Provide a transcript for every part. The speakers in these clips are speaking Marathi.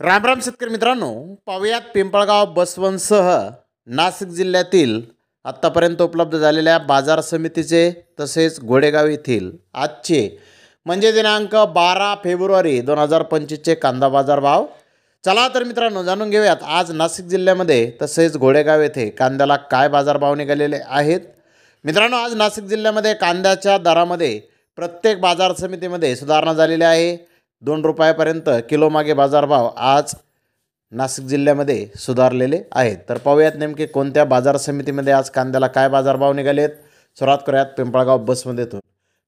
राम राम शेतकरी मित्रांनो, पाहुयात पिंपळगाव बसवंतसह नाशिक जिल्ह्यातील आत्तापर्यंत उपलब्ध झालेल्या बाजार समितीचे तसेच गोडेगाव येथील आजचे म्हणजे दिनांक 12 फेब्रुवारी 2025चे कांदा बाजार भाव. चला तर मित्रांनो जाणून घेऊयात आज नाशिक जिल्ह्यामध्ये तसेच गोडेगाव येथे कांद्याला काय बाजारभाव निघालेले आहेत. मित्रांनो आज नाशिक जिल्ह्यामध्ये कांद्याच्या दरामध्ये प्रत्येक बाजार समितीमध्ये सुधारणा झालेली आहे. 2 रुपयापर्यंत किलो मागे बाजारभाव आज नाशिक जिल्ह्यामध्ये सुधारलेले आहेत. तर पाहूयात नेमके कोणत्या बाजार समितीमध्ये आज कांद्याला काय बाजारभाव निघालेत. सुरुवात करूयात पिंपळगाव बसवंतून.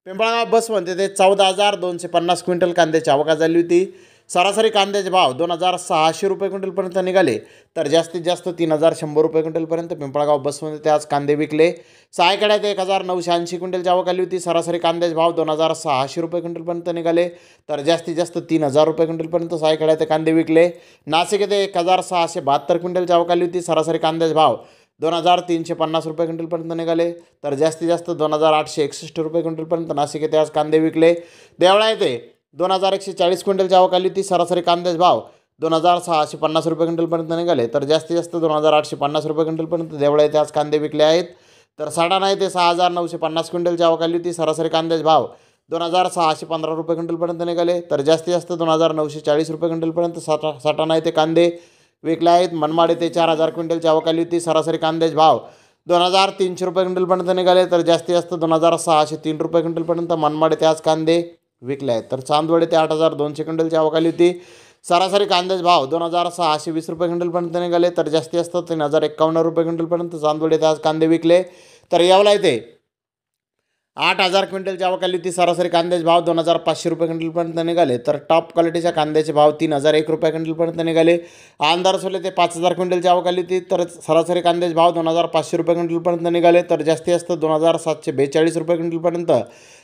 पिंपळगाव बसवंत येथे 14,250 क्विंटल कांद्याची आवक झाली होती. सरासरी कांद्याचे भाव 2,600 रुपये क्विंटलपर्यंत निघाले, तर जास्तीत जास्त 3,100 रुपये क्विंटलपर्यंत पिंपळगाव बसवंत येथे आज कांदे विकले. सायकड्यात 1,980 क्विंटलची आवक आली होती. सरासरी कांद्याचे भाव 2,600 रुपये क्विंटलपर्यंत निघाले, तर जास्तीत जास्त 3,000 रुपये क्विंटलपर्यंत सायकड्यात कांदे विकले. नाशिक येथे 1,672 क्विंटलची आवक आली होती. सरासरी कांद्याचे भाव 2,350 रुपये क्विंटलपर्यंत निघाले, तर जास्तीत जास्त 2,861 रुपये क्विंटलपर्यंत नाशिक येथे आज कांदे विकले. देवळा येथे 2,140 क्विंटलची आवक आली होती. सरासरी कांद्याचे भाव 2,650 रुपये क्विंटलपर्यंत निघाले, तर जास्तीत जास्त 2,850 रुपये क्विंटलपर्यंत देवळा येथे आज कांदे विकले आहेत. तर साडाणा येथे 6,950 क्विंटलची आवक आली होती. सरासरी कांद्याचे भाव 2,615 रुपये क्विंटलपर्यंत निघाले, तर जास्तीत जास्त 2,940 रुपये क्विंटलपर्यंत साठाणा येथे कांदे विकले आहेत. मनमाड येथे 4,000 क्विंटलची आवक आली होती. सरासरी कांद्याचे भाव 2,300 रुपये क्विंटलपर्यंत निघाले, तर जास्तीत जास्त 2,603 रुपये क्विंटलपर्यंत मनमाड येथे आज कांदे विकले आहेत. तर चांदवड येथे 8,200 क्विंटलची आवक आली होती. सरासरी कांद्याचे भाव 2,620 रुपये क्विंटलपर्यंत निघाले, तर जास्तीत जास्त 3,051 रुपये क्विंटलपर्यंत चांदवड येथे आज कांदे विकले. तर येवला येथे 8,000 क्विंटलची आवक आली होती. सरासरी कांद्याचे भाव 2,500 रुपये क्विंटलपर्यंत निघाले, तर टॉप क्वालिटीच्या कांद्याचे भाव 3,001 रुपये क्विंटलपर्यंत निघाले. आंधारसोल येथे 5,000 क्विंटलची आवक आली होती. तर सरासरी कांद्याचे भाव 2,500 रुपये क्विंटलपर्यंत निघाले, तर जास्तीत जास्त 2,742 रुपये क्विंटलपर्यंत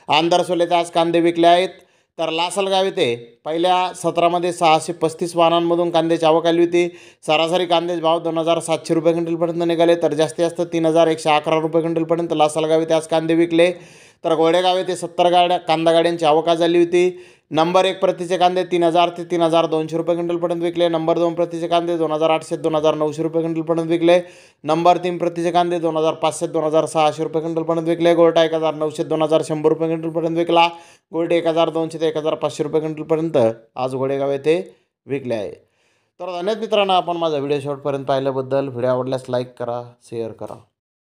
आंधारसोल येथे आज कांदे विकले आहेत. तर लासलगाव येथे पहिल्या सत्रामध्ये 635 वाहनांमधून कांद्याची आवक आली होती. सरासरी कांद्याचे भाव 2,700 रुपये क्विंटलपर्यंत निघाले, तर जास्तीत जास्त 3,111 रुपये क्विंटलपर्यंत लासलगाव येथे आज कांदे विकले. तर गोडेगाव येथे 70 कांदा गाड्यांची आवक झाली होती. नंबर 1 प्रतीचे कांदे 3,000 ते 3,200 रुपये क्विंटलपर्यंत विकले. नंबर 2 प्रतीचे कांदे 2,800 ते 2,900 रुपये क्विंटलपर्यंत विकले. नंबर 3 प्रतीचे कांदे 2,500 ते 2,600 रुपये क्विंटलपर्यंत विकले. गोल्टा 1,900 ते 2,100 रुपये क्विंटलपर्यंत विकला. गोल्टे 1,200 ते 1,500 रुपये क्विंटलपर्यंत आज गोडेगाव येथे विकले आहे. तर धन्यवाद मित्रांनो, आपण माझा व्हिडिओ शेवटपर्यंत पाहिल्याबद्दल. व्हिडिओ आवडल्यास लाईक करा, शेअर करा.